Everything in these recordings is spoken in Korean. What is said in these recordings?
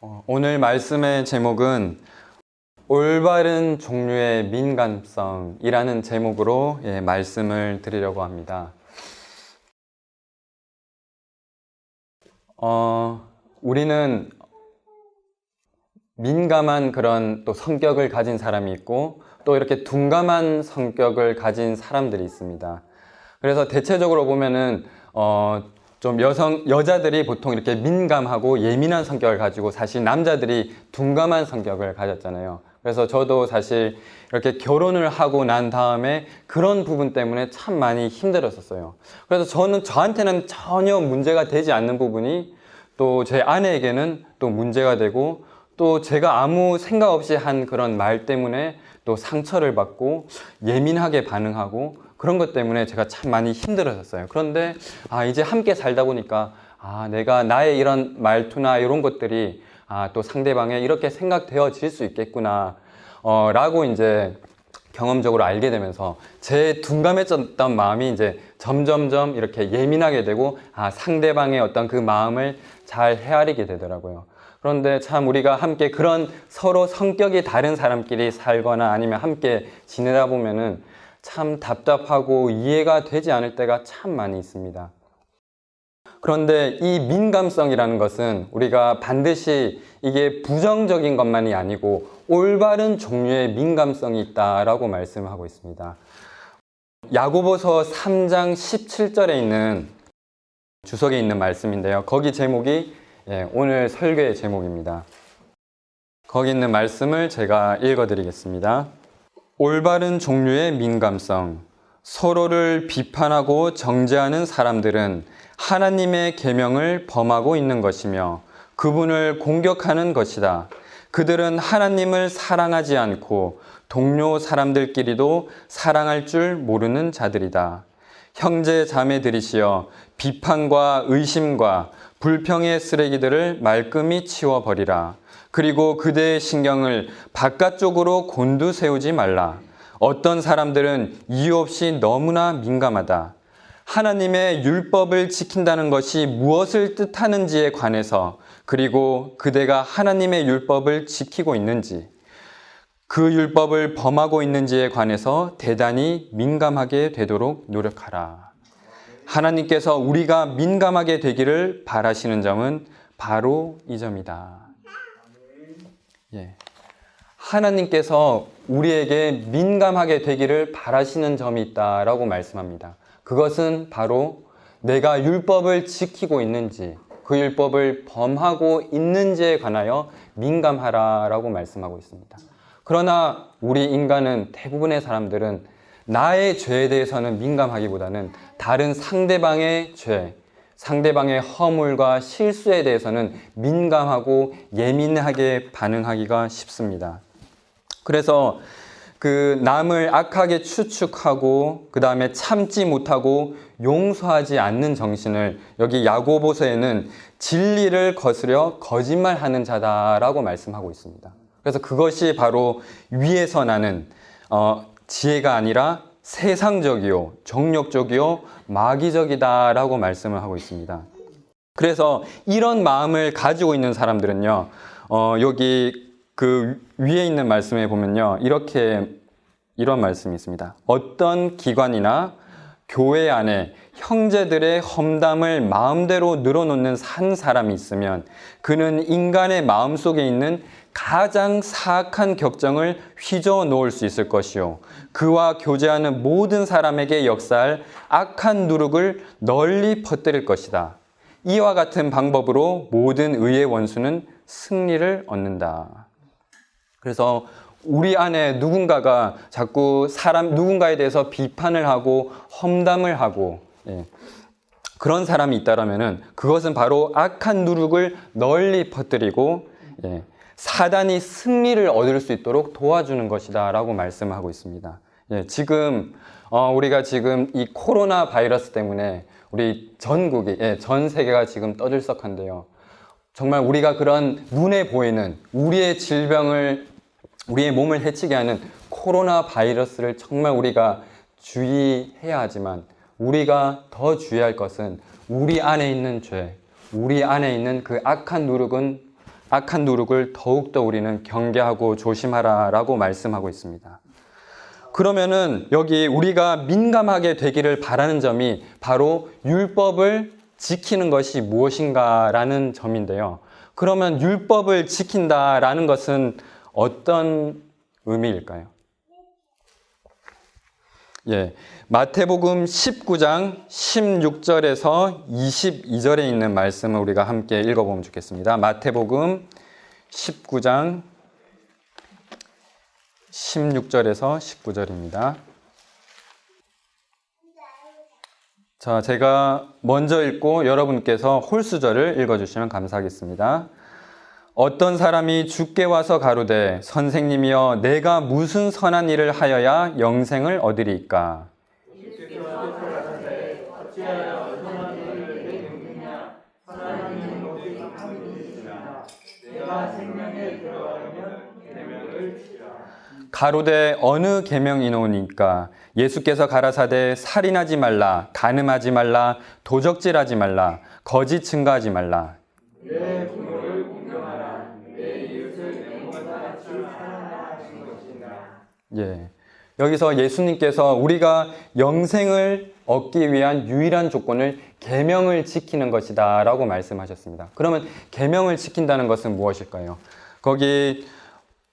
오늘 말씀의 제목은 올바른 종류의 민감성이라는 제목으로 말씀을 드리려고 합니다. 우리는 민감한 그런 또 성격을 가진 사람이 있고 또 이렇게 둔감한 성격을 가진 사람들이 있습니다. 그래서 대체적으로 보면은 좀 여자들이 보통 이렇게 민감하고 예민한 성격을 가지고 사실 남자들이 둔감한 성격을 가졌잖아요. 그래서 저도 사실 이렇게 결혼을 하고 난 다음에 그런 부분 때문에 참 많이 힘들었었어요. 그래서 저한테는 전혀 문제가 되지 않는 부분이 또 제 아내에게는 또 문제가 되고 또 제가 아무 생각 없이 한 그런 말 때문에 또 상처를 받고 예민하게 반응하고 그런 것 때문에 제가 참 많이 힘들었었어요. 그런데 이제 함께 살다 보니까 내가 나의 이런 말투나 이런 것들이 또 상대방에 이렇게 생각되어질 수 있겠구나 라고 이제 경험적으로 알게 되면서 제 둔감해졌던 마음이 이제 점점점 이렇게 예민하게 되고 상대방의 어떤 그 마음을 잘 헤아리게 되더라고요. 그런데 참 우리가 함께 그런 서로 성격이 다른 사람끼리 살거나 아니면 함께 지내다 보면은 참 답답하고 이해가 되지 않을 때가 참 많이 있습니다. 그런데 이 민감성이라는 것은 우리가 반드시 이게 부정적인 것만이 아니고 올바른 종류의 민감성이 있다라고 말씀하고 있습니다. 야고보서 3장 17절에 있는 주석에 있는 말씀인데요. 거기 제목이 오늘 설교의 제목입니다. 거기 있는 말씀을 제가 읽어드리겠습니다. 올바른 종류의 민감성. 서로를 비판하고 정죄하는 사람들은 하나님의 계명을 범하고 있는 것이며 그분을 공격하는 것이다. 그들은 하나님을 사랑하지 않고 동료 사람들끼리도 사랑할 줄 모르는 자들이다. 형제 자매들이시여 비판과 의심과 불평의 쓰레기들을 말끔히 치워버리라. 그리고 그대의 신경을 바깥쪽으로 곤두세우지 말라. 어떤 사람들은 이유 없이 너무나 민감하다. 하나님의 율법을 지킨다는 것이 무엇을 뜻하는지에 관해서 그리고 그대가 하나님의 율법을 지키고 있는지 그 율법을 범하고 있는지에 관해서 대단히 민감하게 되도록 노력하라. 하나님께서 우리가 민감하게 되기를 바라시는 점은 바로 이 점이다. 하나님께서 우리에게 민감하게 되기를 바라시는 점이 있다라고 말씀합니다. 그것은 바로 내가 율법을 지키고 있는지 그 율법을 범하고 있는지에 관하여 민감하라라고 말씀하고 있습니다. 그러나 우리 인간은 대부분의 사람들은 나의 죄에 대해서는 민감하기보다는 다른 상대방의 죄, 상대방의 허물과 실수에 대해서는 민감하고 예민하게 반응하기가 쉽습니다. 그래서 그 남을 악하게 추측하고 그 다음에 참지 못하고 용서하지 않는 정신을 여기 야고보서에는 진리를 거스려 거짓말하는 자다라고 말씀하고 있습니다. 그래서 그것이 바로 위에서 나는 지혜가 아니라 세상적이요, 정욕적이요, 마귀적이다라고 말씀을 하고 있습니다. 그래서 이런 마음을 가지고 있는 사람들은요, 여기 그 위에 있는 말씀에 보면요, 이런 말씀이 있습니다. 어떤 기관이나 교회 안에 형제들의 험담을 마음대로 늘어놓는 한 사람이 있으면 그는 인간의 마음속에 있는 가장 사악한 격정을 휘저어 놓을 수 있을 것이요 그와 교제하는 모든 사람에게 역사할 악한 누룩을 널리 퍼뜨릴 것이다. 이와 같은 방법으로 모든 의의 원수는 승리를 얻는다. 그래서 우리 안에 누군가가 자꾸 누군가에 대해서 비판을 하고 험담을 하고 그런 사람이 있다라면은 그것은 바로 악한 누룩을 널리 퍼뜨리고 사단이 승리를 얻을 수 있도록 도와주는 것이다 라고 말씀하고 있습니다. 지금 우리가 지금 이 코로나 바이러스 때문에 우리 전국이 전 세계가 지금 떠들썩한데요. 정말 우리가 그런 눈에 보이는 우리의 질병을 우리의 몸을 해치게 하는 코로나 바이러스를 정말 우리가 주의해야 하지만 우리가 더 주의할 것은 우리 안에 있는 죄, 우리 안에 있는 그 악한 누룩은 악한 누룩을 더욱더 우리는 경계하고 조심하라라고 말씀하고 있습니다. 그러면은 여기 우리가 민감하게 되기를 바라는 점이 바로 율법을 지키는 것이 무엇인가라는 점인데요. 그러면 율법을 지킨다라는 것은 어떤 의미일까요? 예, 마태복음 19장 16절에서 22절에 있는 말씀을 우리가 함께 읽어보면 좋겠습니다. 마태복음 19장 16절에서 19절입니다. 자, 제가 먼저 읽고 여러분께서 홀수절을 읽어주시면 감사하겠습니다. 어떤 사람이 주께 와서 가로되 선생님이여 내가 무슨 선한 일을 하여야 영생을 얻으리이까? 가로되 어느 계명이노니까? 예수께서 가라사대 살인하지 말라, 간음하지 말라, 도적질하지 말라, 거짓 증거하지 말라. 내 부모를 공경하라. 내 이웃을 내 몸과 같이 사랑하라 하신 것이니라. 예. 여기서 예수님께서 우리가 영생을 얻기 위한 유일한 조건을 계명을 지키는 것이다라고 말씀하셨습니다. 그러면 계명을 지킨다는 것은 무엇일까요? 거기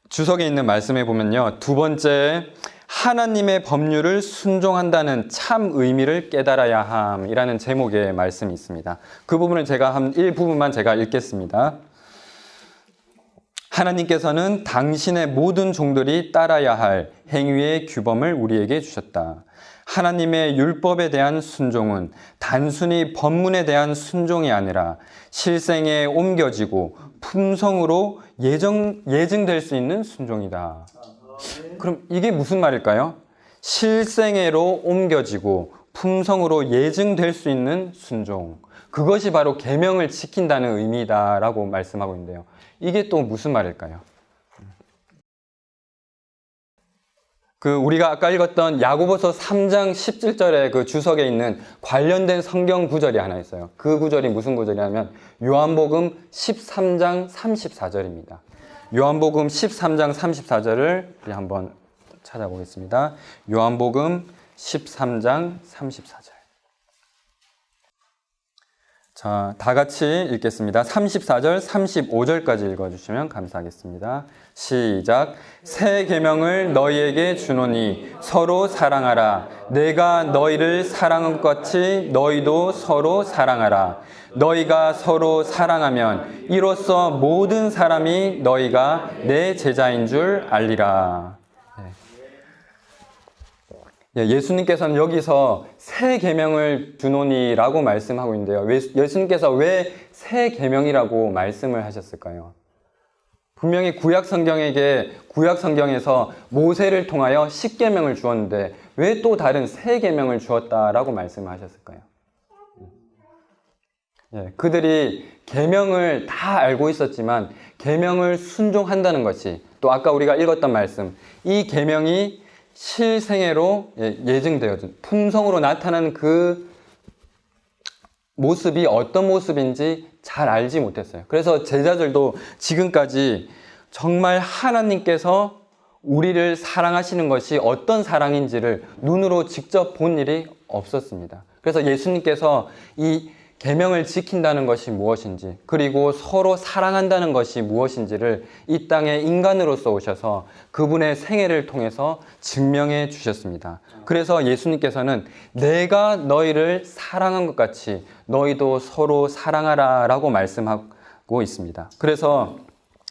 주석에 있는 말씀에 보면요. 두 번째, 하나님의 법률을 순종한다는 참 의미를 깨달아야 함이라는 제목의 말씀이 있습니다. 그 부분을 제가 일부분만 제가 읽겠습니다. 하나님께서는 당신의 모든 종들이 따라야 할 행위의 규범을 우리에게 주셨다. 하나님의 율법에 대한 순종은 단순히 법문에 대한 순종이 아니라 실생에 옮겨지고 품성으로 예증될 수 있는 순종이다. 그럼 이게 무슨 말일까요? 실생애로 옮겨지고 품성으로 예증될 수 있는 순종. 그것이 바로 계명을 지킨다는 의미다라고 말씀하고 있는데요. 이게 또 무슨 말일까요? 우리가 아까 읽었던 야고보서 3장 17절에 그 주석에 있는 관련된 성경 구절이 하나 있어요. 그 구절이 무슨 구절이냐면 요한복음 13장 34절입니다. 요한복음 13장 34절을 우리 한번 찾아보겠습니다. 요한복음 13장 34절. 자, 다 같이 읽겠습니다. 34절, 35절까지 읽어주시면 감사하겠습니다. 시작. 새 계명을 너희에게 주노니 서로 사랑하라. 내가 너희를 사랑한 것 같이 너희도 서로 사랑하라. 너희가 서로 사랑하면 이로써 모든 사람이 너희가 내 제자인 줄 알리라. 예수님께서는 여기서 새 계명을 주노니라고 말씀하고 있는데요. 예수님께서 왜 새 계명이라고 말씀을 하셨을까요? 분명히 구약 성경에서 모세를 통하여 10계명을 주었는데 왜 또 다른 새 계명을 주었다라고 말씀하셨을까요? 그들이 계명을 다 알고 있었지만 계명을 순종한다는 것이, 또 아까 우리가 읽었던 말씀, 이 계명이 실생애로 예증되어진 품성으로 나타나는 그 모습이 어떤 모습인지 잘 알지 못했어요. 그래서 제자들도 지금까지 정말 하나님께서 우리를 사랑하시는 것이 어떤 사랑인지를 눈으로 직접 본 일이 없었습니다. 그래서 예수님께서 이 계명을 지킨다는 것이 무엇인지, 그리고 서로 사랑한다는 것이 무엇인지를 이 땅에 인간으로서 오셔서 그분의 생애를 통해서 증명해 주셨습니다. 그래서 예수님께서는 내가 너희를 사랑한 것 같이 너희도 서로 사랑하라 라고 말씀하고 있습니다. 그래서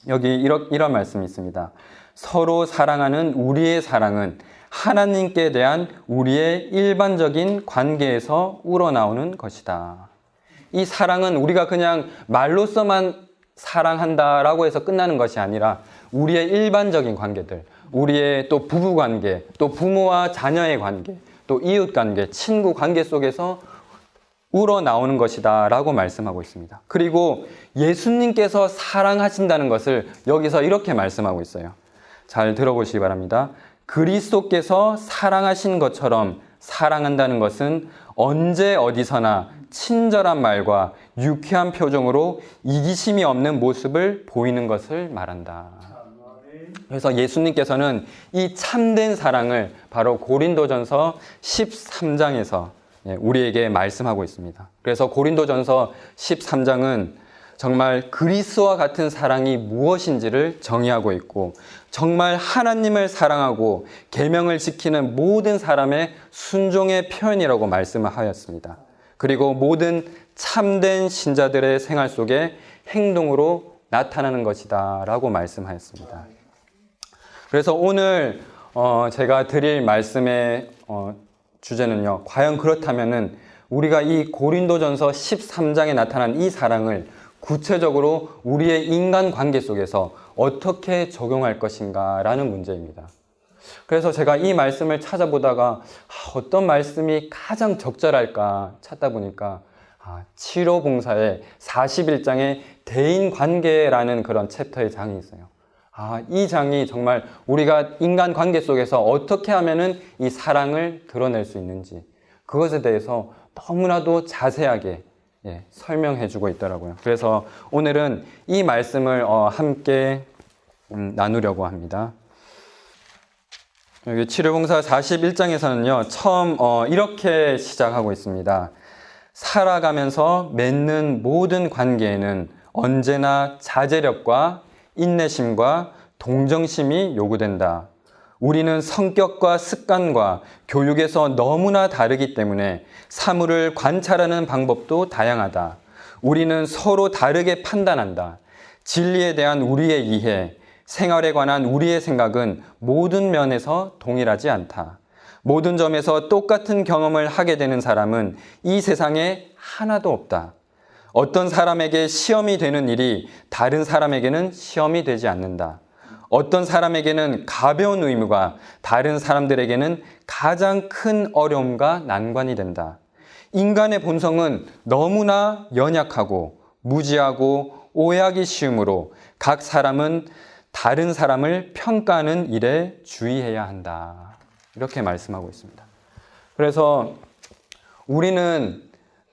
여기 이런 말씀이 있습니다. 서로 사랑하는 우리의 사랑은 하나님께 대한 우리의 일반적인 관계에서 우러나오는 것이다. 이 사랑은 우리가 그냥 말로서만 사랑한다라고 해서 끝나는 것이 아니라 우리의 일반적인 관계들, 우리의 또 부부 관계, 또 부모와 자녀의 관계, 또 이웃 관계, 친구 관계 속에서 우러나오는 것이다 라고 말씀하고 있습니다. 그리고 예수님께서 사랑하신다는 것을 여기서 이렇게 말씀하고 있어요. 잘 들어보시기 바랍니다. 그리스도께서 사랑하신 것처럼 사랑한다는 것은 언제 어디서나 친절한 말과 유쾌한 표정으로 이기심이 없는 모습을 보이는 것을 말한다. 그래서 예수님께서는 이 참된 사랑을 바로 고린도전서 13장에서 우리에게 말씀하고 있습니다. 그래서 고린도전서 13장은 정말 그리스도와 같은 사랑이 무엇인지를 정의하고 있고, 정말 하나님을 사랑하고 계명을 지키는 모든 사람의 순종의 표현이라고 말씀을 하였습니다. 그리고 모든 참된 신자들의 생활 속에 행동으로 나타나는 것이다 라고 말씀하였습니다. 그래서 오늘 제가 드릴 말씀의 주제는요, 과연 그렇다면은 우리가 이 고린도전서 13장에 나타난 이 사랑을 구체적으로 우리의 인간 관계 속에서 어떻게 적용할 것인가 라는 문제입니다. 그래서 제가 이 말씀을 찾아보다가 어떤 말씀이 가장 적절할까 찾다 보니까 치료봉사의 41장의 대인관계라는 그런 챕터의 장이 있어요. 이 장이 정말 우리가 인간 관계 속에서 어떻게 하면은 이 사랑을 드러낼 수 있는지, 그것에 대해서 너무나도 자세하게 설명해 주고 있더라고요. 그래서 오늘은 이 말씀을 함께 나누려고 합니다. 여기 치료봉사 41장에서는요, 처음 이렇게 시작하고 있습니다. 살아가면서 맺는 모든 관계에는 언제나 자제력과 인내심과 동정심이 요구된다. 우리는 성격과 습관과 교육에서 너무나 다르기 때문에 사물을 관찰하는 방법도 다양하다. 우리는 서로 다르게 판단한다. 진리에 대한 우리의 이해, 생활에 관한 우리의 생각은 모든 면에서 동일하지 않다. 모든 점에서 똑같은 경험을 하게 되는 사람은 이 세상에 하나도 없다. 어떤 사람에게 시험이 되는 일이 다른 사람에게는 시험이 되지 않는다. 어떤 사람에게는 가벼운 의무가 다른 사람들에게는 가장 큰 어려움과 난관이 된다. 인간의 본성은 너무나 연약하고 무지하고 오해하기 쉬우므로 각 사람은 다른 사람을 평가하는 일에 주의해야 한다. 이렇게 말씀하고 있습니다. 그래서 우리는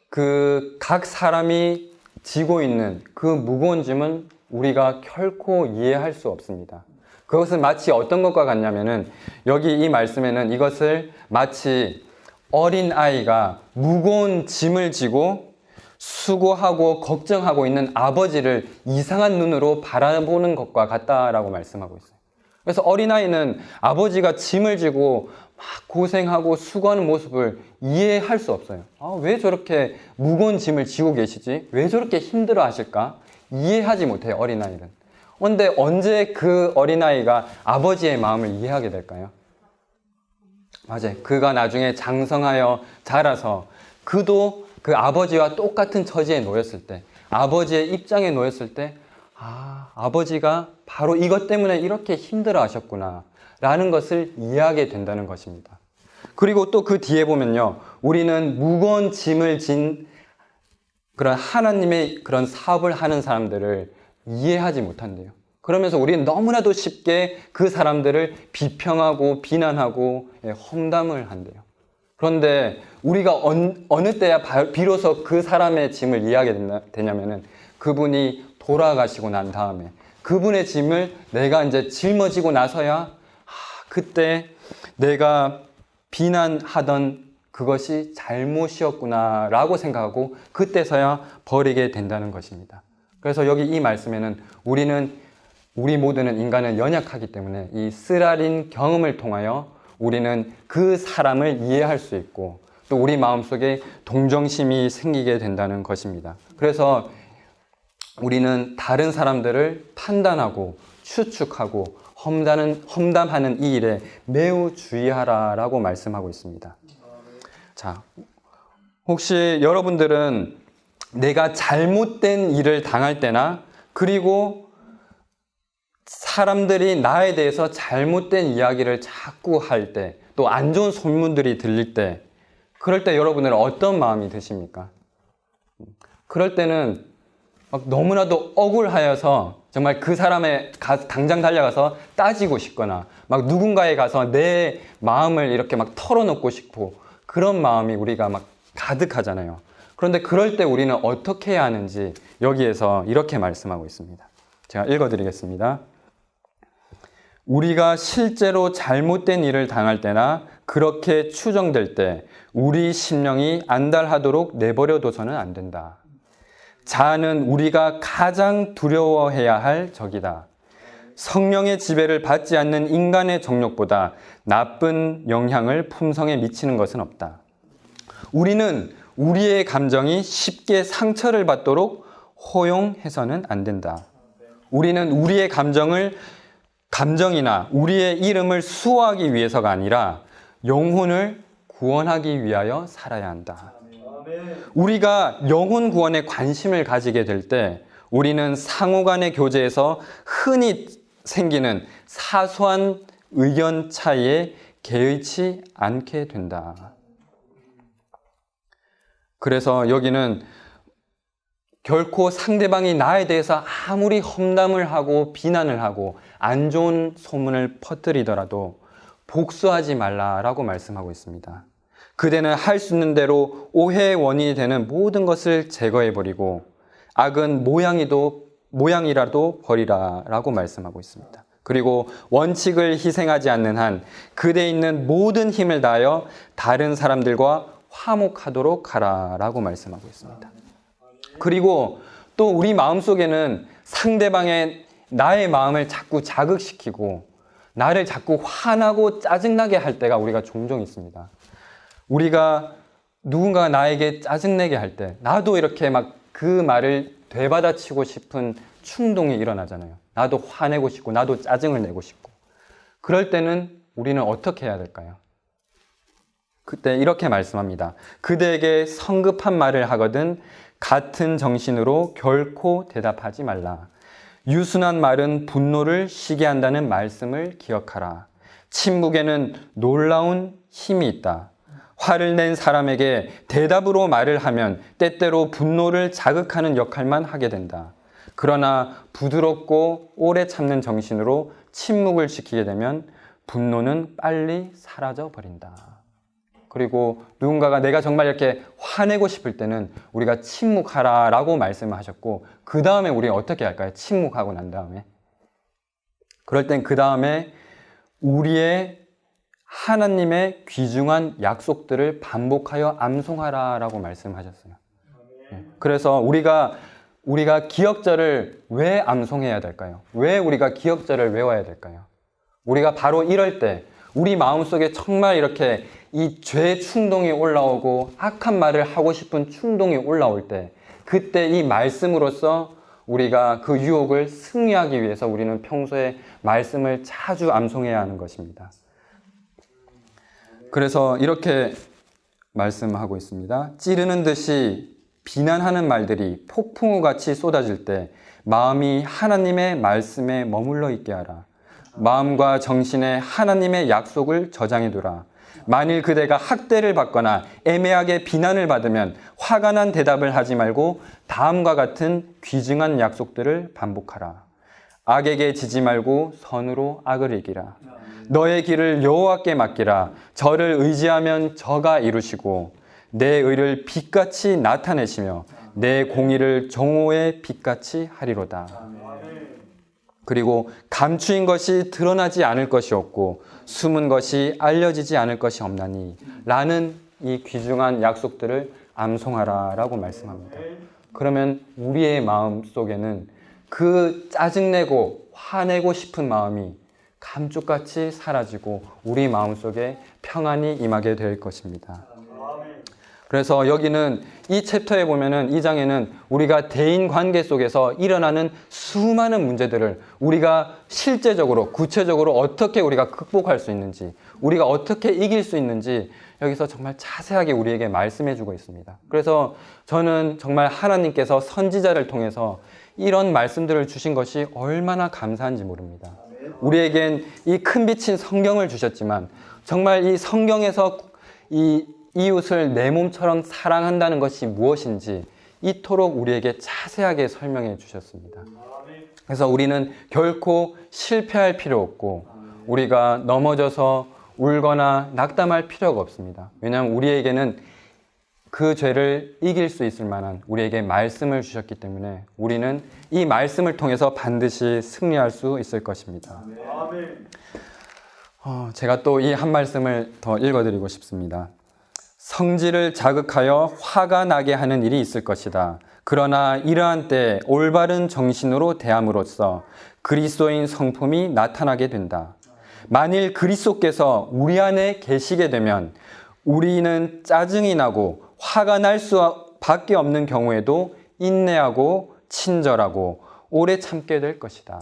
그 각 사람이 지고 있는 그 무거운 짐은 우리가 결코 이해할 수 없습니다. 그것은 마치 어떤 것과 같냐면은, 여기 이 말씀에는 이것을 마치 어린 아이가 무거운 짐을 지고 수고하고 걱정하고 있는 아버지를 이상한 눈으로 바라보는 것과 같다라고 말씀하고 있어요. 그래서 어린아이는 아버지가 짐을 지고 막 고생하고 수고하는 모습을 이해할 수 없어요. 왜 저렇게 무거운 짐을 지고 계시지? 왜 저렇게 힘들어 하실까? 이해하지 못해요, 어린아이는. 그런데 언제 그 어린아이가 아버지의 마음을 이해하게 될까요? 맞아요. 그가 나중에 장성하여 자라서 그도 그 아버지와 똑같은 처지에 놓였을 때, 아버지의 입장에 놓였을 때, 아버지가 바로 이것 때문에 이렇게 힘들어 하셨구나 라는 것을 이해하게 된다는 것입니다. 그리고 또 그 뒤에 보면요, 우리는 무거운 짐을 진 그런 하나님의 그런 사업을 하는 사람들을 이해하지 못한대요. 그러면서 우리는 너무나도 쉽게 그 사람들을 비평하고 비난하고 험담을 한대요. 그런데 우리가 어느 때야 비로소 그 사람의 짐을 이해하게 되냐면은, 그분이 돌아가시고 난 다음에 그분의 짐을 내가 이제 짊어지고 나서야 그때 내가 비난하던 그것이 잘못이었구나 라고 생각하고 그때서야 버리게 된다는 것입니다. 그래서 여기 이 말씀에는 우리 모두는 인간은 연약하기 때문에 이 쓰라린 경험을 통하여 우리는 그 사람을 이해할 수 있고 또 우리 마음속에 동정심이 생기게 된다는 것입니다. 그래서 우리는 다른 사람들을 판단하고 추측하고 험담하는 이 일에 매우 주의하라라고 말씀하고 있습니다. 자, 혹시 여러분들은 내가 잘못된 일을 당할 때나, 그리고 사람들이 나에 대해서 잘못된 이야기를 자꾸 할 때, 또 안 좋은 소문들이 들릴 때, 그럴 때 여러분들은 어떤 마음이 드십니까? 그럴 때는 막 너무나도 억울하여서 정말 그 사람에 당장 달려가서 따지고 싶거나 막 누군가에 가서 내 마음을 이렇게 막 털어놓고 싶고 그런 마음이 우리가 막 가득하잖아요. 그런데 그럴 때 우리는 어떻게 해야 하는지 여기에서 이렇게 말씀하고 있습니다. 제가 읽어드리겠습니다. 우리가 실제로 잘못된 일을 당할 때나 그렇게 추정될 때 우리 심령이 안달하도록 내버려둬서는 안 된다. 자아는 우리가 가장 두려워해야 할 적이다. 성령의 지배를 받지 않는 인간의 정욕보다 나쁜 영향을 품성에 미치는 것은 없다. 우리는 우리의 감정이 쉽게 상처를 받도록 허용해서는 안 된다. 우리는 우리의 감정이나 우리의 이름을 수호하기 위해서가 아니라 영혼을 구원하기 위하여 살아야 한다. 우리가 영혼 구원에 관심을 가지게 될 때 우리는 상호 간의 교제에서 흔히 생기는 사소한 의견 차이에 개의치 않게 된다. 그래서 여기는 결코 상대방이 나에 대해서 아무리 험담을 하고 비난을 하고 안 좋은 소문을 퍼뜨리더라도 복수하지 말라라고 말씀하고 있습니다. 그대는 할 수 있는 대로 오해의 원인이 되는 모든 것을 제거해버리고 악은 모양이라도 버리라라고 말씀하고 있습니다. 그리고 원칙을 희생하지 않는 한 그대에 있는 모든 힘을 다하여 다른 사람들과 화목하도록 하라라고 말씀하고 있습니다. 그리고 또 우리 마음속에는 상대방의 나의 마음을 자꾸 자극시키고 나를 자꾸 화나고 짜증나게 할 때가 우리가 종종 있습니다. 우리가 누군가가 나에게 짜증내게 할 때 나도 이렇게 막 그 말을 되받아치고 싶은 충동이 일어나잖아요. 나도 화내고 싶고 나도 짜증을 내고 싶고. 그럴 때는 우리는 어떻게 해야 될까요? 그때 이렇게 말씀합니다. 그대에게 성급한 말을 하거든 같은 정신으로 결코 대답하지 말라. 유순한 말은 분노를 쉬게 한다는 말씀을 기억하라. 침묵에는 놀라운 힘이 있다. 화를 낸 사람에게 대답으로 말을 하면 때때로 분노를 자극하는 역할만 하게 된다. 그러나 부드럽고 오래 참는 정신으로 침묵을 지키게 되면 분노는 빨리 사라져 버린다. 그리고 누군가가 내가 정말 이렇게 화내고 싶을 때는 우리가 침묵하라라고 말씀을 하셨고 그 다음에 우리가 어떻게 할까요? 침묵하고 난 다음에 그럴 땐 그 다음에 우리의 하나님의 귀중한 약속들을 반복하여 암송하라라고 말씀하셨어요. 그래서 우리가 기억절을 왜 암송해야 될까요? 왜 우리가 기억절을 외워야 될까요? 우리가 바로 이럴 때 우리 마음속에 정말 이렇게 이 죄 충동이 올라오고 악한 말을 하고 싶은 충동이 올라올 때 그때 이 말씀으로써 우리가 그 유혹을 승리하기 위해서 우리는 평소에 말씀을 자주 암송해야 하는 것입니다. 그래서 이렇게 말씀하고 있습니다. 찌르는 듯이 비난하는 말들이 폭풍우같이 쏟아질 때 마음이 하나님의 말씀에 머물러 있게 하라. 마음과 정신에 하나님의 약속을 저장해두라. 만일 그대가 학대를 받거나 애매하게 비난을 받으면 화가 난 대답을 하지 말고 다음과 같은 귀중한 약속들을 반복하라. 악에게 지지 말고 선으로 악을 이기라. 너의 길을 여호와께 맡기라. 저를 의지하면 저가 이루시고 내 의를 빛같이 나타내시며 내 공의를 정오의 빛같이 하리로다. 그리고 감추인 것이 드러나지 않을 것이 없고 숨은 것이 알려지지 않을 것이 없나니 라는 이 귀중한 약속들을 암송하라 라고 말씀합니다. 그러면 우리의 마음 속에는 그 짜증내고 화내고 싶은 마음이 감쪽같이 사라지고 우리 마음속에 평안이 임하게 될 것입니다. 그래서 여기는 이 챕터에 보면은 이 장에는 우리가 대인 관계 속에서 일어나는 수많은 문제들을 우리가 실제적으로 구체적으로 어떻게 우리가 극복할 수 있는지 우리가 어떻게 이길 수 있는지 여기서 정말 자세하게 우리에게 말씀해 주고 있습니다. 그래서 저는 정말 하나님께서 선지자를 통해서 이런 말씀들을 주신 것이 얼마나 감사한지 모릅니다. 우리에겐 이 큰 빛인 성경을 주셨지만 정말 이 성경에서 이 이웃을 내 몸처럼 사랑한다는 것이 무엇인지 이토록 우리에게 자세하게 설명해 주셨습니다. 그래서 우리는 결코 실패할 필요 없고 우리가 넘어져서 울거나 낙담할 필요가 없습니다. 왜냐하면 우리에게는 그 죄를 이길 수 있을 만한 우리에게 말씀을 주셨기 때문에 우리는 이 말씀을 통해서 반드시 승리할 수 있을 것입니다. 제가 또 이 한 말씀을 더 읽어드리고 싶습니다. 성질을 자극하여 화가 나게 하는 일이 있을 것이다. 그러나 이러한 때 올바른 정신으로 대함으로써 그리스도인 성품이 나타나게 된다. 만일 그리스도께서 우리 안에 계시게 되면 우리는 짜증이 나고 화가 날 수밖에 없는 경우에도 인내하고 친절하고 오래 참게 될 것이다.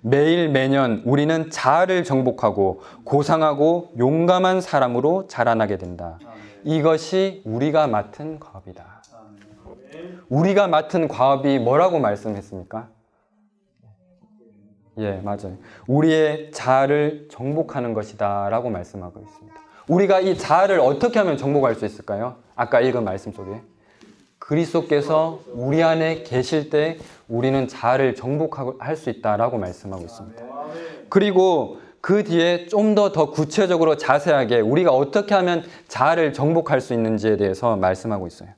매일 매년 우리는 자아를 정복하고 고상하고 용감한 사람으로 자라나게 된다. 이것이 우리가 맡은 과업이다. 우리가 맡은 과업이 뭐라고 말씀했습니까? 예, 맞아요. 우리의 자아를 정복하는 것이다 라고 말씀하고 있습니다. 우리가 이 자아를 어떻게 하면 정복할 수 있을까요? 아까 읽은 말씀 속에 그리스도께서 우리 안에 계실 때 우리는 자아를 정복할 수 있다라고 말씀하고 있습니다. 그리고 그 뒤에 좀 더 구체적으로 자세하게 우리가 어떻게 하면 자아를 정복할 수 있는지에 대해서 말씀하고 있어요.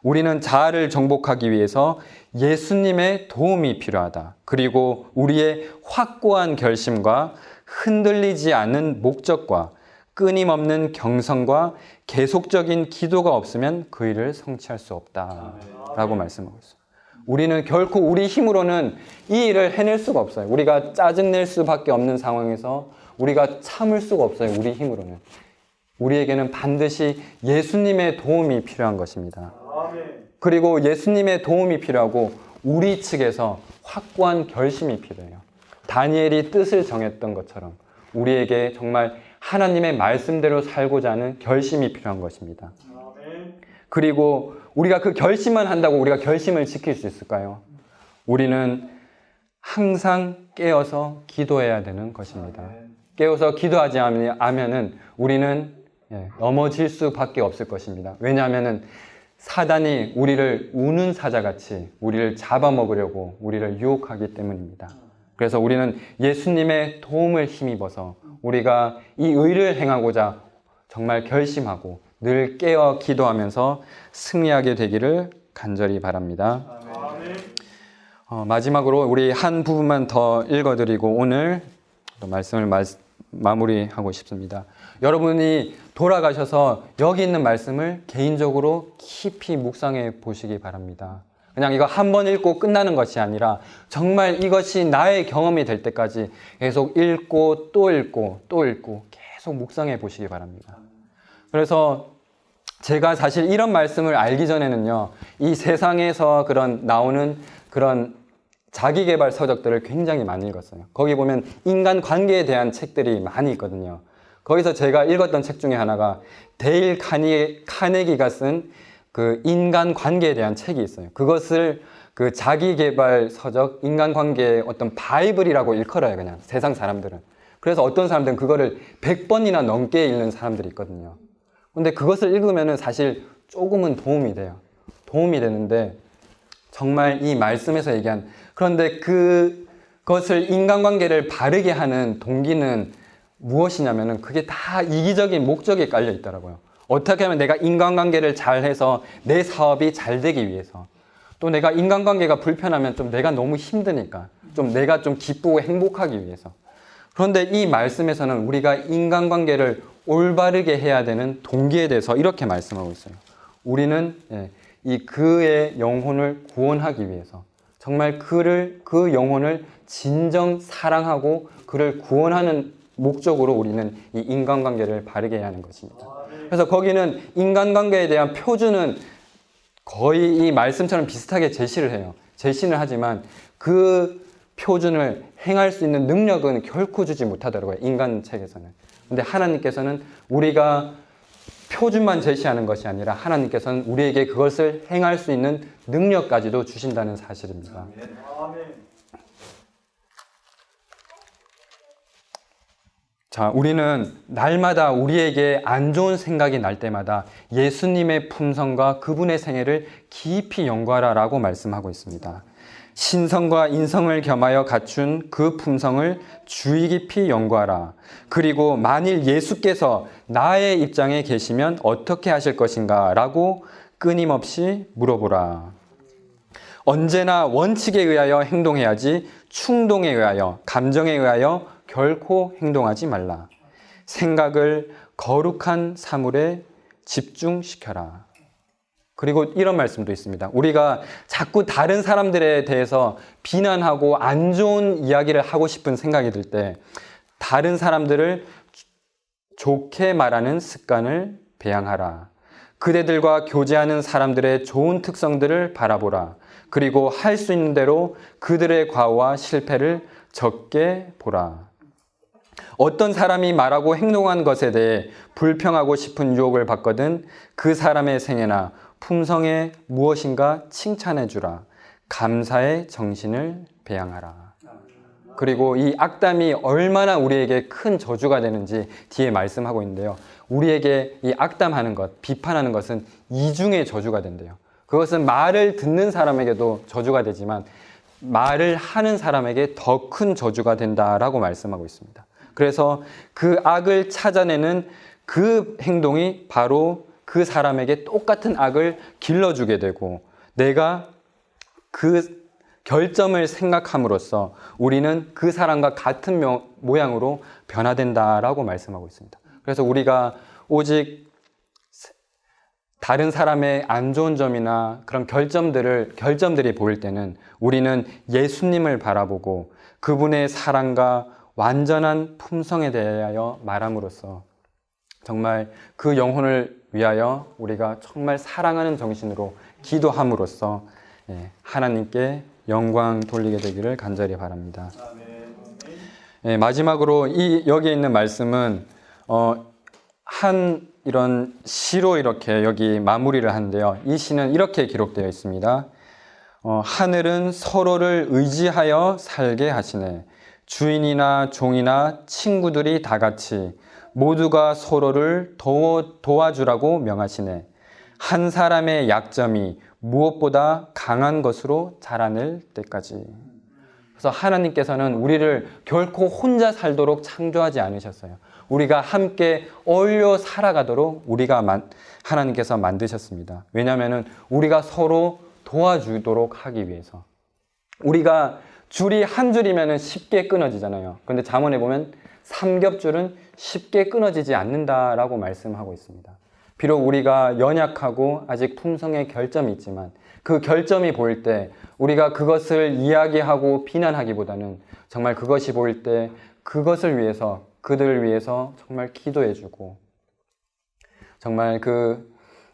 우리는 자아를 정복하기 위해서 예수님의 도움이 필요하다. 그리고 우리의 확고한 결심과 흔들리지 않는 목적과 끊임없는 경성과 계속적인 기도가 없으면 그 일을 성취할 수 없다라고 말씀하고 있어요. 우리는 결코 우리 힘으로는 이 일을 해낼 수가 없어요. 우리가 짜증낼 수밖에 없는 상황에서 우리가 참을 수가 없어요. 우리 힘으로는. 우리에게는 반드시 예수님의 도움이 필요한 것입니다. 그리고 예수님의 도움이 필요하고 우리 측에서 확고한 결심이 필요해요. 다니엘이 뜻을 정했던 것처럼 우리에게 정말 하나님의 말씀대로 살고자 하는 결심이 필요한 것입니다. 그리고 우리가 그 결심만 한다고 우리가 결심을 지킬 수 있을까요? 우리는 항상 깨어서 기도해야 되는 것입니다. 깨어서 기도하지 않으면 우리는 넘어질 수밖에 없을 것입니다. 왜냐하면 사단이 우리를 우는 사자같이 우리를 잡아먹으려고 우리를 유혹하기 때문입니다. 그래서 우리는 예수님의 도움을 힘입어서 우리가 이 의를 행하고자 정말 결심하고 늘 깨어 기도하면서 승리하게 되기를 간절히 바랍니다. 마지막으로 우리 한 부분만 더 읽어드리고 오늘 말씀을 마무리하고 싶습니다. 여러분이 돌아가셔서 여기 있는 말씀을 개인적으로 깊이 묵상해 보시기 바랍니다. 그냥 이거 한 번 읽고 끝나는 것이 아니라 정말 이것이 나의 경험이 될 때까지 계속 읽고 또 읽고 또 읽고 계속 묵상해 보시기 바랍니다. 그래서 제가 사실 이런 말씀을 알기 전에는요, 이 세상에서 나오는 그런 자기계발 서적들을 굉장히 많이 읽었어요. 거기 보면 인간 관계에 대한 책들이 많이 있거든요. 거기서 제가 읽었던 책 중에 하나가 데일 카네기가 쓴 그 인간 관계에 대한 책이 있어요. 그것을 그 자기계발 서적, 인간 관계의 어떤 바이블이라고 일컬어요, 그냥 세상 사람들은. 그래서 어떤 사람들은 그거를 100번이나 넘게 읽는 사람들이 있거든요. 근데 그것을 읽으면은 사실 조금은 도움이 돼요. 도움이 되는데 정말 이 말씀에서 얘기한, 그런데 그것을 인간관계를 바르게 하는 동기는 무엇이냐면은 그게 다 이기적인 목적에 깔려 있더라고요. 어떻게 하면 내가 인간관계를 잘해서 내 사업이 잘 되기 위해서, 또 내가 인간관계가 불편하면 좀 내가 너무 힘드니까 좀 내가 좀 기쁘고 행복하기 위해서. 그런데 이 말씀에서는 우리가 인간관계를 올바르게 해야 되는 동기에 대해서 이렇게 말씀하고 있어요. 우리는 이 그의 영혼을 구원하기 위해서 정말 그 영혼을 진정 사랑하고 그를 구원하는 목적으로 우리는 이 인간관계를 바르게 해야 하는 것입니다. 그래서 거기는 인간관계에 대한 표준은 거의 이 말씀처럼 비슷하게 제시를 해요. 제시는 하지만 그 표준을 행할 수 있는 능력은 결코 주지 못하더라고요, 인간 책에서는. 근데 하나님께서는 우리가 표준만 제시하는 것이 아니라 하나님께서는 우리에게 그것을 행할 수 있는 능력까지도 주신다는 사실입니다. 자, 우리는 날마다 우리에게 안 좋은 생각이 날 때마다 예수님의 품성과 그분의 생애를 깊이 연구하라라고 말씀하고 있습니다. 신성과 인성을 겸하여 갖춘 그 품성을 주의 깊이 연구하라. 그리고 만일 예수께서 나의 입장에 계시면 어떻게 하실 것인가? 라고 끊임없이 물어보라. 언제나 원칙에 의하여 행동해야지 충동에 의하여, 감정에 의하여 결코 행동하지 말라. 생각을 거룩한 사물에 집중시켜라. 그리고 이런 말씀도 있습니다. 우리가 자꾸 다른 사람들에 대해서 비난하고 안 좋은 이야기를 하고 싶은 생각이 들 때 다른 사람들을 좋게 말하는 습관을 배양하라. 그대들과 교제하는 사람들의 좋은 특성들을 바라보라. 그리고 할 수 있는 대로 그들의 과오와 실패를 적게 보라. 어떤 사람이 말하고 행동한 것에 대해 불평하고 싶은 유혹을 받거든 그 사람의 생애나 품성에 무엇인가 칭찬해 주라. 감사의 정신을 배양하라. 그리고 이 악담이 얼마나 우리에게 큰 저주가 되는지 뒤에 말씀하고 있는데요. 우리에게 이 악담하는 것, 비판하는 것은 이중의 저주가 된대요. 그것은 말을 듣는 사람에게도 저주가 되지만 말을 하는 사람에게 더 큰 저주가 된다라고 말씀하고 있습니다. 그래서 그 악을 찾아내는 그 행동이 바로 그 사람에게 똑같은 악을 길러주게 되고 내가 그 결점을 생각함으로써 우리는 그 사람과 같은 모양으로 변화된다라고 말씀하고 있습니다. 그래서 우리가 오직 다른 사람의 안 좋은 점이나 그런 결점들이 보일 때는 우리는 예수님을 바라보고 그분의 사랑과 완전한 품성에 대하여 말함으로써 정말 그 영혼을 위하여 우리가 정말 사랑하는 정신으로 기도함으로써 하나님께 영광 돌리게 되기를 간절히 바랍니다. 마지막으로 여기에 있는 말씀은 한 이런 시로 이렇게 여기 마무리를 하는데요. 이 시는 이렇게 기록되어 있습니다. 하늘은 서로를 의지하여 살게 하시네. 주인이나 종이나 친구들이 다 같이 모두가 서로를 도와주라고 명하시네. 한 사람의 약점이 무엇보다 강한 것으로 자라날 때까지. 그래서 하나님께서는 우리를 결코 혼자 살도록 창조하지 않으셨어요. 우리가 함께 어울려 살아가도록 하나님께서 만드셨습니다. 왜냐하면 우리가 서로 도와주도록 하기 위해서. 우리가 줄이 한 줄이면 쉽게 끊어지잖아요. 그런데 잠언에 보면 삼겹줄은 쉽게 끊어지지 않는다라고 말씀하고 있습니다. 비록 우리가 연약하고 아직 품성의 결점이 있지만 그 결점이 보일 때 우리가 그것을 이야기하고 비난하기보다는 정말 그것이 보일 때 그것을 위해서 그들을 위해서 정말 기도해주고 정말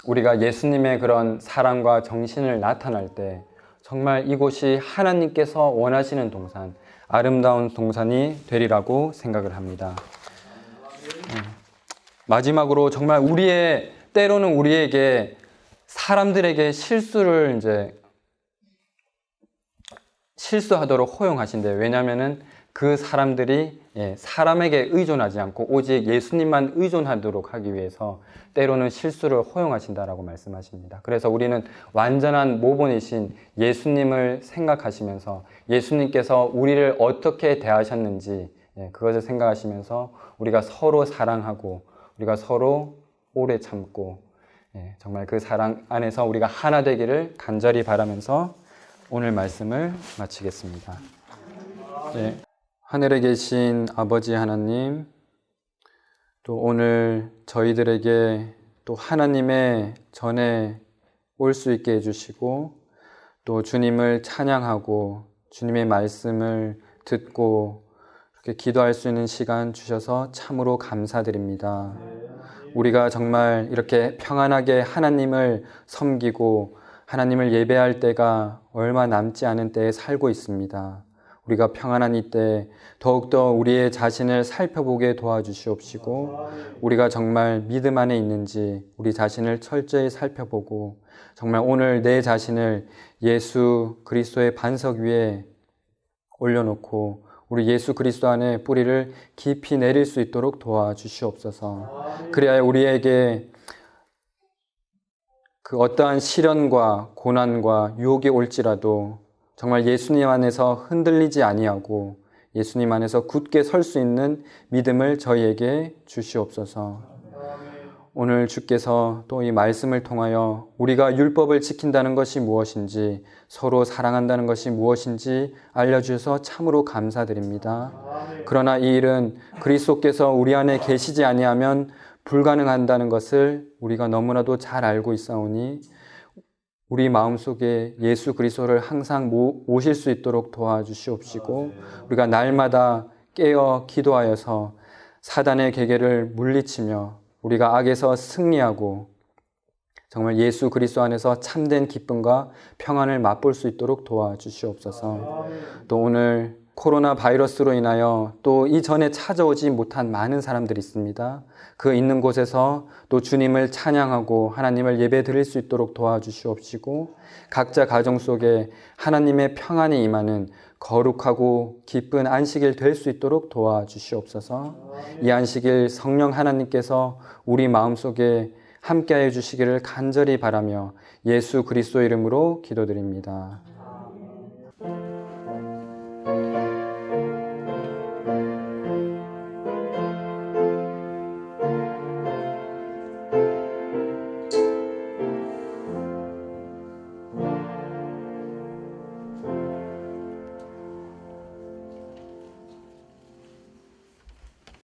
우리가 예수님의 그런 사랑과 정신을 나타날 때 정말 이곳이 하나님께서 원하시는 동산, 아름다운 동산이 되리라고 생각을 합니다. 마지막으로 정말 때로는 우리에게 사람들에게 실수하도록 허용하신대. 왜냐하면은 그 사람들이 사람에게 의존하지 않고 오직 예수님만 의존하도록 하기 위해서 때로는 실수를 허용하신다라고 말씀하십니다. 그래서 우리는 완전한 모본이신 예수님을 생각하시면서 예수님께서 우리를 어떻게 대하셨는지 그것을 생각하시면서 우리가 서로 사랑하고 우리가 서로 오래 참고 정말 그 사랑 안에서 우리가 하나 되기를 간절히 바라면서 오늘 말씀을 마치겠습니다. 하늘에 계신 아버지 하나님, 또 오늘 저희들에게 또 하나님의 전에 올 수 있게 해주시고 또 주님을 찬양하고 주님의 말씀을 듣고 이렇게 기도할 수 있는 시간 주셔서 참으로 감사드립니다. 우리가 정말 이렇게 평안하게 하나님을 섬기고 하나님을 예배할 때가 얼마 남지 않은 때에 살고 있습니다. 우리가 평안한 이때 더욱더 우리의 자신을 살펴보게 도와주시옵시고 우리가 정말 믿음 안에 있는지 우리 자신을 철저히 살펴보고 정말 오늘 내 자신을 예수 그리스도의 반석 위에 올려놓고 우리 예수 그리스도 안에 뿌리를 깊이 내릴 수 있도록 도와주시옵소서. 그래야 우리에게 그 어떠한 시련과 고난과 유혹이 올지라도 정말 예수님 안에서 흔들리지 아니하고 예수님 안에서 굳게 설 수 있는 믿음을 저희에게 주시옵소서. 오늘 주께서 또 이 말씀을 통하여 우리가 율법을 지킨다는 것이 무엇인지, 서로 사랑한다는 것이 무엇인지 알려주셔서 참으로 감사드립니다. 그러나 이 일은 그리스도께서 우리 안에 계시지 아니하면 불가능한다는 것을 우리가 너무나도 잘 알고 있사오니 우리 마음속에 예수 그리스도를 항상 모실 수 있도록 도와주시옵시고, 우리가 날마다 깨어 기도하여서 사단의 계계를 물리치며 우리가 악에서 승리하고 정말 예수 그리스도 안에서 참된 기쁨과 평안을 맛볼 수 있도록 도와주시옵소서. 또 오늘 코로나 바이러스로 인하여 또 이전에 찾아오지 못한 많은 사람들이 있습니다. 그 있는 곳에서 또 주님을 찬양하고 하나님을 예배 드릴 수 있도록 도와주시옵시고, 각자 가정 속에 하나님의 평안이 임하는 거룩하고 기쁜 안식일 될 수 있도록 도와주시옵소서. 이 안식일 성령 하나님께서 우리 마음속에 함께하여 주시기를 간절히 바라며 예수 그리스도 이름으로 기도드립니다.